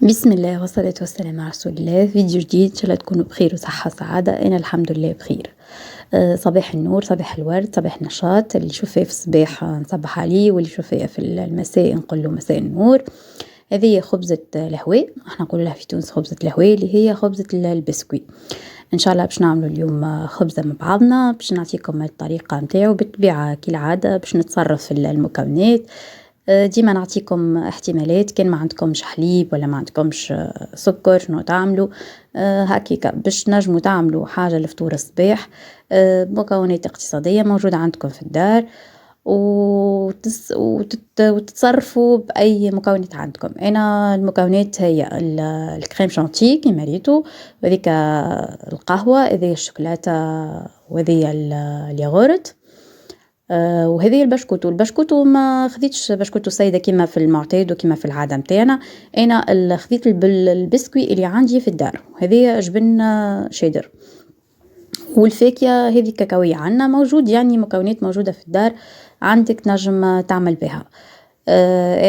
بسم الله والصلاة والسلام على رسول الله. فيديو جديد إن شاء الله تكونوا بخير وصحة وسعادة. أنا الحمد لله بخير. صباح النور، صباح الورد، صباح النشاط. اللي يشوف فيا في الصباح نصبح عليه، واللي يشوف فيا في المساء نقول له مساء النور. هذه خبزة الهواء، احنا نقول لها في تونس خبزة الهواء، اللي هي خبزة البسكوي. ان شاء الله باش نعملوا اليوم خبزة مع بعضنا، باش نعطيكم الطريقة نتاعو بالطبيعة كالعادة، باش نتصرف في المكونات. ديما نعطيكم احتمالات، كان ما عندكمش حليب ولا ما عندكمش سكر شنو تعملوا. هكيكا باش نجموا تعملوا حاجة لفطور الصباح. مكونات اقتصادية موجودة عندكم في الدار، وتتصرفوا بأي مكونات عندكم. أنا المكونات هي الكريم شانتي كيما ريتو، وهذيك القهوة، هذه الشوكولاتة، وهذه الياغورت، وهذه البشكوت. والبشكوت ما خديتش بشكوت سايده كيما في المعتاد وكيما في العاده نتاعنا. انا خديت البسكوي اللي عندي في الدار، وهذه جبن شيدر. والفاكهه هذه كاكاويه عندنا موجود، يعني مكونات موجوده في الدار عندك تنجم تعمل بها.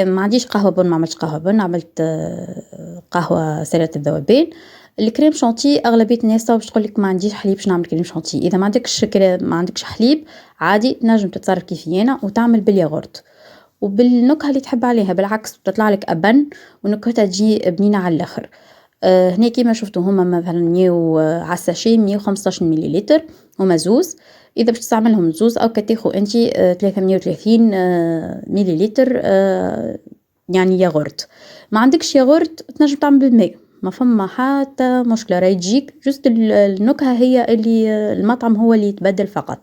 ما عنديش قهوه بن، ما عملتش قهوه بن، عملت قهوه سريعه الذوبان. الكريم شانتي اغلبيه الناس باش تقول لك ما عنديش حليب باش نعمل كريم شانتي. اذا ما عندكش حليب عادي تنجم تتصرف كيفي انا وتعمل بالياغورت وبالنكهه اللي تحب عليها، بالعكس تطلع لك ابن ونكهتها تجي بنينه على الاخر. هنا كيما شفتوا هما مثلا نيو على الساشي 115 مليلتر، هما زوز. اذا باش تستعملهم زوز او كتاخو انتي 330 مليلتر يعني ياغورت. ما عندكش ياغورت تنجم تعمل بالماء، ما فما حتى مشكله، راهي تجيك جست النكهه هي اللي المطعم هو اللي يتبدل فقط.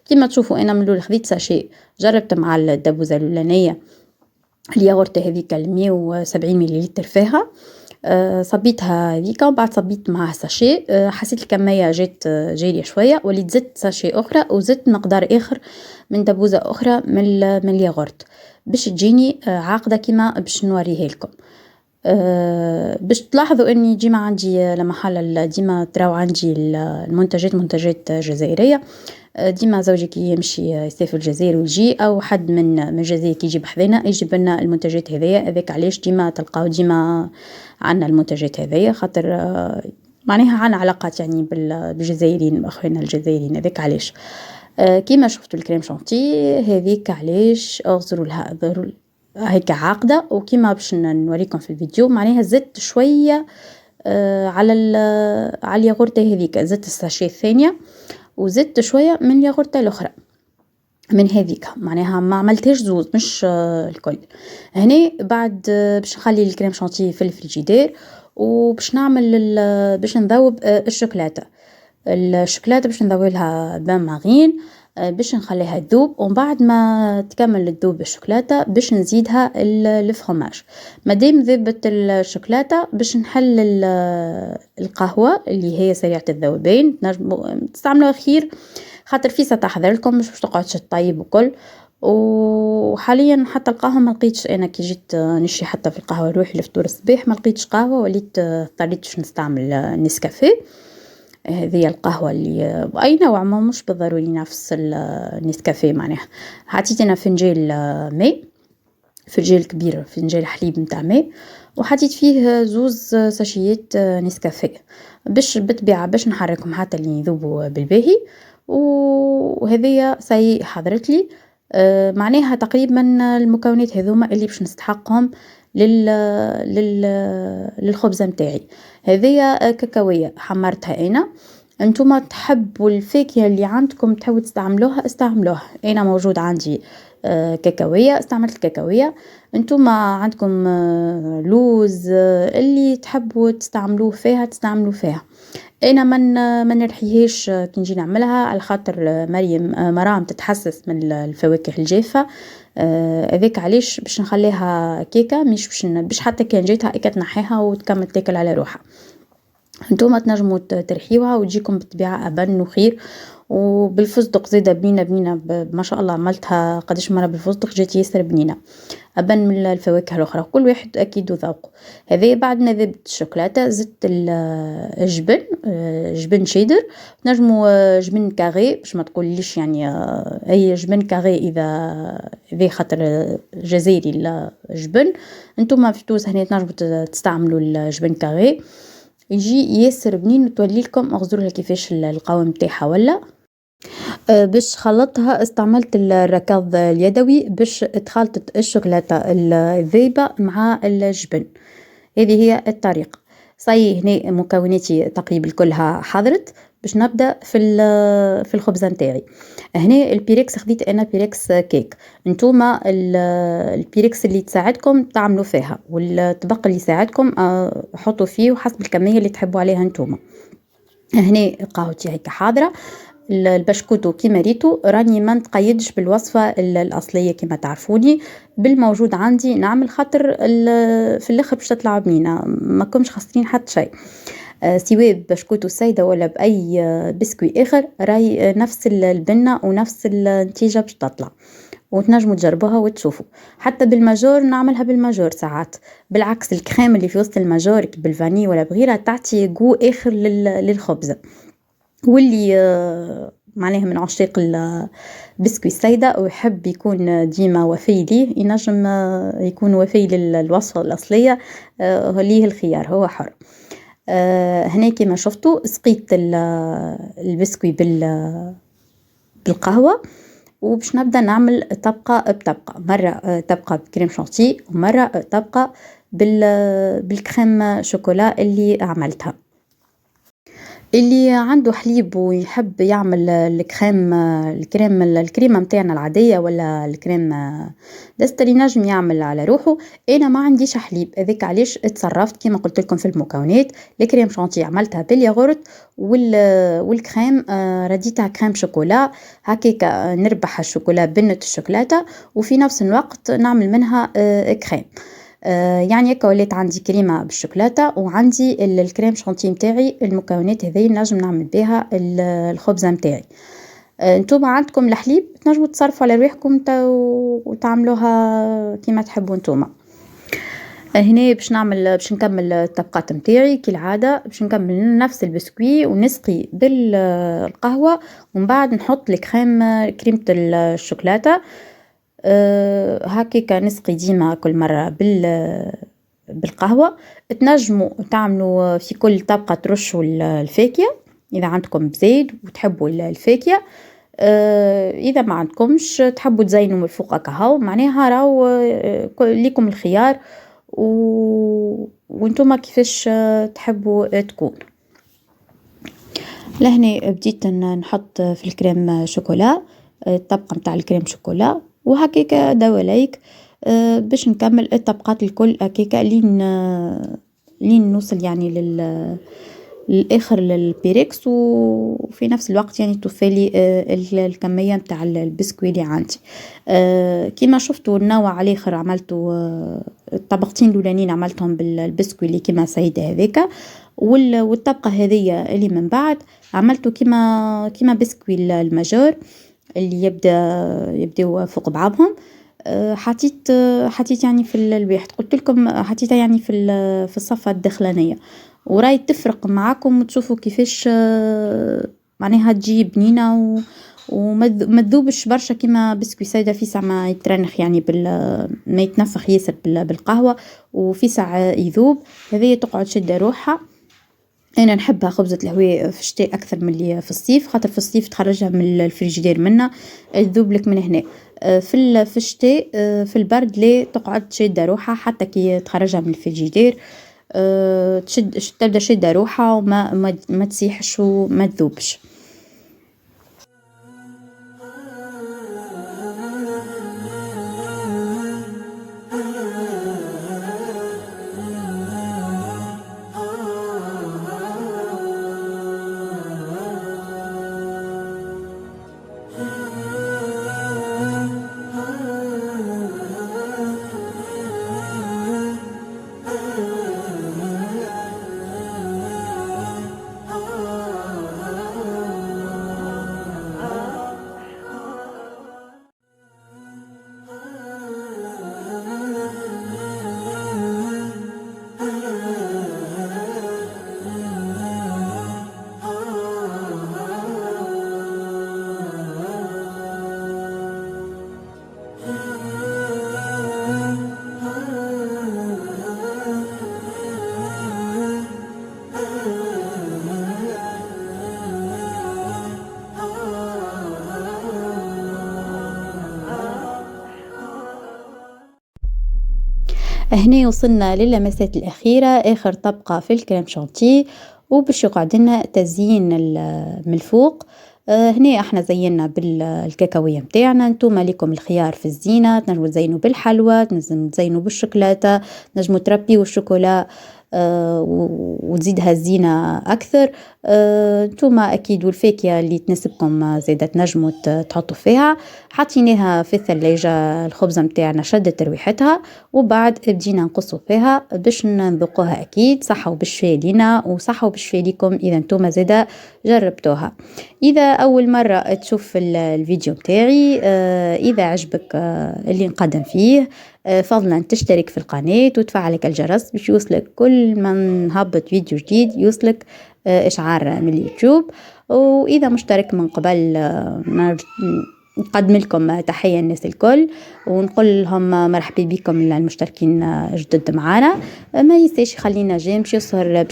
كيما تشوفوا انا من الاول خذيت ساشي، جربت مع الدبوزه الاولانيه الياغورت هذيك 170 مليلتر فيها. صبيتها هذيك ومن بعد صبيت معاها ساشي. حسيت الكميه جات جاريه شويه، وليت زدت ساشي اخرى وزدت مقدار اخر من دبوزه اخرى من الياغورت باش تجيني عاقده كيما باش نوريها لكم. باش تلاحظوا اني ديما عندي لمحل، ديما تراو عندي المنتجات منتجات جزائريه. ديما زوجي كي يمشي يسافر الجزائر ويجي، او حد من الجزائر كي يجي بحذنا يجيب لنا المنتجات هذيا. هذاك علاش ديما تلقاو ديما عندنا المنتجات هذيا، خاطر معناها عندنا علاقات يعني بالجزائريين، اخواننا الجزائريين. هذاك علاش كيما شفتوا الكريم شانتي هذيك علاش اغزروا لها هيك عاقده، وكيما باش نوريكم في الفيديو معناها زدت شويه على الياغورت هذيك، زدت الساشي الثانيه وزدت شويه من الياغورت الاخرى من هذيك، معناها ما عملتهاش زوز مش الكل. هنا بعد باش نخلي الكريم شانتي في الفريجيدير، وباش نعمل باش نذوب الشوكولاته باش نذوبلها بان مارين، باش نخليها تذوب. ومن بعد ما تكمل تذوب الشوكولاته باش نزيدها الفرماج. مادام ذبت الشوكولاته باش نحل القهوه اللي هي سريعه الذوبان، تستعملوها خير خاطر فيسا تحضر لكم مش باش تقعدش تطيب وكل. وحاليا حتى القهوه ما لقيتش، انا كي جيت نشري حتى في القهوه روحي لفطور الصباح ما لقيتش قهوه، وليت اضطريت باش نستعمل نسكافيه. هذه القهوه اللي اي نوع، ما مش بالضروري نفس النسكافيه. معناها حطيت انا فنجان ماء، فنجان كبير، فنجان حليب نتاع ماء، وحطيت فيه زوز ساشيات نسكافيه باش بالطبيعه باش نحركهم حتى اللي يذوبوا بالباهي. وهذه سي حضرت لي معناها تقريبا المكونات هذوما اللي باش نستحقهم للخبزه نتاعي. هذه كاكاويه حمرتها انا. انتوما تحبوا الفاكهه اللي عندكم تحبوا تستعملوها استعملوها. انا موجود عندي كاكاويه، استعملت الكاكاويه. انتوما عندكم لوز اللي تحبوا تستعملوه فيها تستعملوا فيها. انا ما نرحيهاش كي نجي نعملها، على خاطر مرام تتحسس من الفواكه الجافه. هذاك علاش باش نخليها كيكه، مش باش حتى كان جيتها هكا تنحيها وتكمل تاكل على روحها. انتوما تنجموا ترحيوها وتجيكم بالطبيعه ابن وخير. وبالفستق زاده بنينه بنينه ما شاء الله عملتها قداش مره بالفستق جات ياسر بنينه، أبن من الفواكه الأخرى، كل واحد أكيد وذوقه. هذايا بعد ما ذبت الشوكولاتة زدت الجبن، جبن شيدر، تنجمو جبن كاغي باش ما تقوليش يعني أي جبن كاغي إذا خاطر جزائري الجبن، نتوما في تونس هنا تنجمو تستعملوا الجبن كاغي، يجي ياسر بنين وتوليلكم أغزرولها كيفاش القوام نتاعها ولا. باش خلطتها استعملت الركاض اليدوي باش تخلطت الشوكولاتة الذايبة مع الجبن، هذه هي الطريقة. صاي هنا مكوناتي تقريبا كلها حضرت باش نبدا في الخبزة نتاعي. هنا البيركس خديت انا بيركس كيك، نتوما البيركس اللي تساعدكم تعملوا فيها، والطبق اللي يساعدكم حطوا فيه وحسب الكمية اللي تحبوا عليها نتوما. هنا قهوتي هيك حاضرة، البشكوتو كيما ريتو راني ما نتقيدش بالوصفة الأصلية كيما تعرفوني، بالموجود عندي نعمل خاطر في الآخر باش تطلع بنينة، ما كومش خاسرين حتى شيء. سواء بشكوتو سايدة ولا بأي بسكوي آخر راي نفس البنة ونفس النتيجة باش تطلع، وتنجموا تجربوها وتشوفوا. حتى بالماجور نعملها بالماجور ساعات، بالعكس الكريم اللي في وسط الماجور بالفاني ولا بغيرها تعطي جو آخر للخبزة. واللي معناها من عشاق البسكوي السايدة ويحب يكون ديما وفي ليه ينجم يكون وفي للوصفة الأصلية، ليه الخيار هو حر. هنا كما شفتوا سقيت البسكوي بالقهوة، وباش نبدا نعمل طبقة بطبقة، مرة طبقة بكريم شانتي ومرة طبقة بالكريم شوكولا اللي عملتها. اللي عنده حليب ويحب يعمل الكريمة متاعنا العادية ولا الكريم دستري نجم يعمل على روحه. انا ما عنديش حليب، هذاك علاش اتصرفت كيما قلت لكم في المكونات. الكريم شانتي عملتها بالياغورت، والكريم رديتها كريم شوكولا هكاك، نربح الشوكولا بنة الشوكولاتة وفي نفس الوقت نعمل منها كريم. يعني هكا ولات عندي كريمة بالشوكولاتة وعندي الكريم شانتي نتاعي. المكونات هذي نجم نعمل بها الخبزة نتاعي. نتوما عندكم الحليب تنجموا تصرفوا على رواحكم وتعملوها كيما تحبوا نتوما. هنا باش نكمل الطبقات نتاعي كالعادة، باش نكمل نفس البسكوي ونسقي بالقهوة، ومن بعد نحط كريمة الشوكولاتة. هكاك نسقي ديما كل مرة بالقهوة. تنجموا تعملوا في كل طبقة ترشوا الفاكهة إذا عندكم بزيد وتحبوا الفاكهة. إذا ما عندكمش تحبوا تزينوا من فوق كهو، معناها راو ليكم الخيار وانتم كيفاش تحبوا تكون. لهنا بديت نحط في الكريم شوكولا الطبقة متاع الكريم شوكولا، وهكاك دواليك باش نكمل الطبقات الكل هكاك لين نوصل يعني للآخر للبيركس، وفي نفس الوقت يعني توفالي الكمية متاع البسكوي اللي عندي. كما شفتوا النوع على الآخر عملته الطبقتين الأولانيين عملتهم بالبسكوي اللي كما سيدة هذاك، والطبقة هذه اللي من بعد عملته كما بسكوي الماجور اللي يبداو فوق بعضهم. حطيت يعني في الواحد قلت لكم حطيتها يعني في الصفة الداخلانية، وراي تفرق معاكم وتشوفوا كيفاش معناها تجي بنينة وما تذوبش برشا كيما بسكوي سايدة في ساعة ما يترنخ يعني ما يتنفخ ياسر بالقهوة، وفي ساعة يذوب. هذه تقعد شدة روحها. انا نحبها خبزة الهواء في الشتاء اكثر من اللي في الصيف، خاطر في الصيف تخرجها من الفريجيدير منا تذوب لك من هنا. في الشتاء في البرد لا تقعد شاده روحها حتى كي تخرجها من الفريجيدير تبدا شاده روحها وما تسيحش وما تذوبش. هنا وصلنا للمسات الأخيرة، آخر طبقة في الكريم شانتيه، وباش يقعد لنا تزيين من الفوق. هنا احنا زينا بالكاكاوية متاعنا، نتوما ليكم الخيار في الزينة، تنجمو تزينوا بالحلوى، تنجمو تزينوا بالشوكولاتة، تنجمو تربيو الشوكولا وتزيدها الزينة أكثر. نتوما أكيد والفاكهة اللي تناسبكم زادا تنجمو تحطوا فيها. حطيناها في الثلاجة، الخبزة متاعنا شدت رويحتها، وبعد بدينا نقصوا فيها باش نذوقوها. أكيد صحة وبالشفاء لينا وصحة وبالشفاء ليكم إذا نتوما زادا جربتوها. إذا أول مرة تشوف الفيديو متاعي، إذا عجبك اللي نقدم فيه، فضلا تشترك في القناة وتفعلك الجرس باش يوصلك كل ما نهبط فيديو جديد، يوصلك إشعار من اليوتيوب. وإذا مشترك من قبل، نقدم لكم تحية الناس الكل، ونقول لهم مرحبا بكم المشتركين جدد معنا. ما ينساش خلينا جيم باش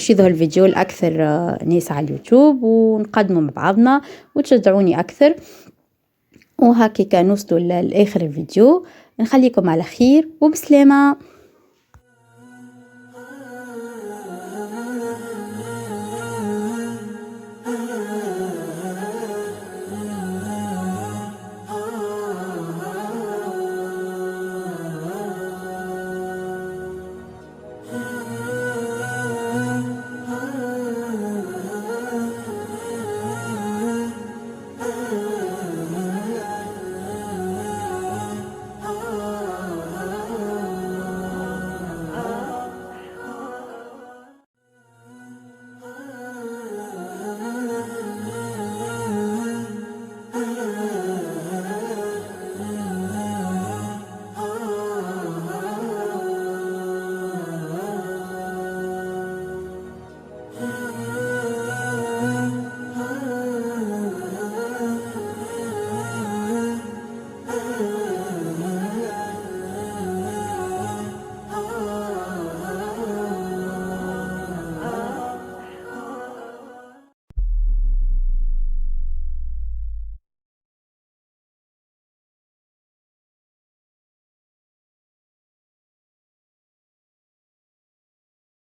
يظهر الفيديو لأكثر ناس على اليوتيوب، ونقدموا مع بعضنا وتشجعوني أكثر. وهكذا نوصلوا لآخر الفيديو، نخليكم على خير وبسلامة.